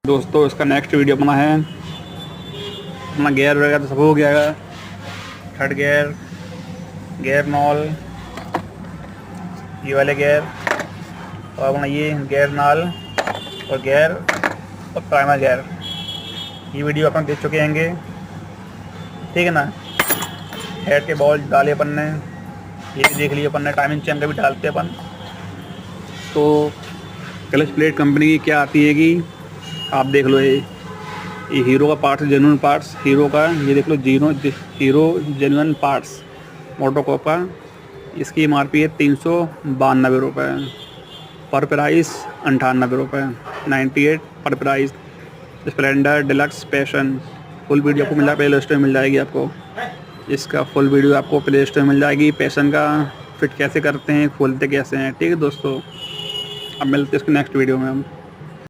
दोस्तों इसका next video अपना है, अपना गियर वगैरह तो सब हो गया है। थर्ड गियर, गियर नॉल, ये वाले गियर और अपना ये गियर नॉल और गियर और प्राइमर गियर, ये वीडियो अपन देख चुके होंगे, ठीक है ना। हेड के बॉल डाले अपन ने, ये भी देख लिए अपन ने। टाइमिंग चेन का भी डालते अपन। तो क्लच प्लेट कंपनी की क्या आती है कि आप देख लो, ये हीरो का पार्ट्स, जेन्युइन पार्ट्स हीरो का, ये देख लो हीरो जेन्युइन पार्ट्स मोटोकॉप का। इसकी MRP है 392 रुपये, पर प्राइस 98 रुपये, 98 पर price. Splendor deluxe passion, full video आपको मिल जाएगा, प्ले लिस्ट में मिल जाएगी आपको। इसका फुल वीडियो आपको प्ले लिस्ट में मिल जाएगी। पैशन का फिट कैसे करते हैं, खोलते कैसे हैं, ठीक है दोस्तों। अब मिलते हैं इसके नेक्स्ट वीडियो में हम।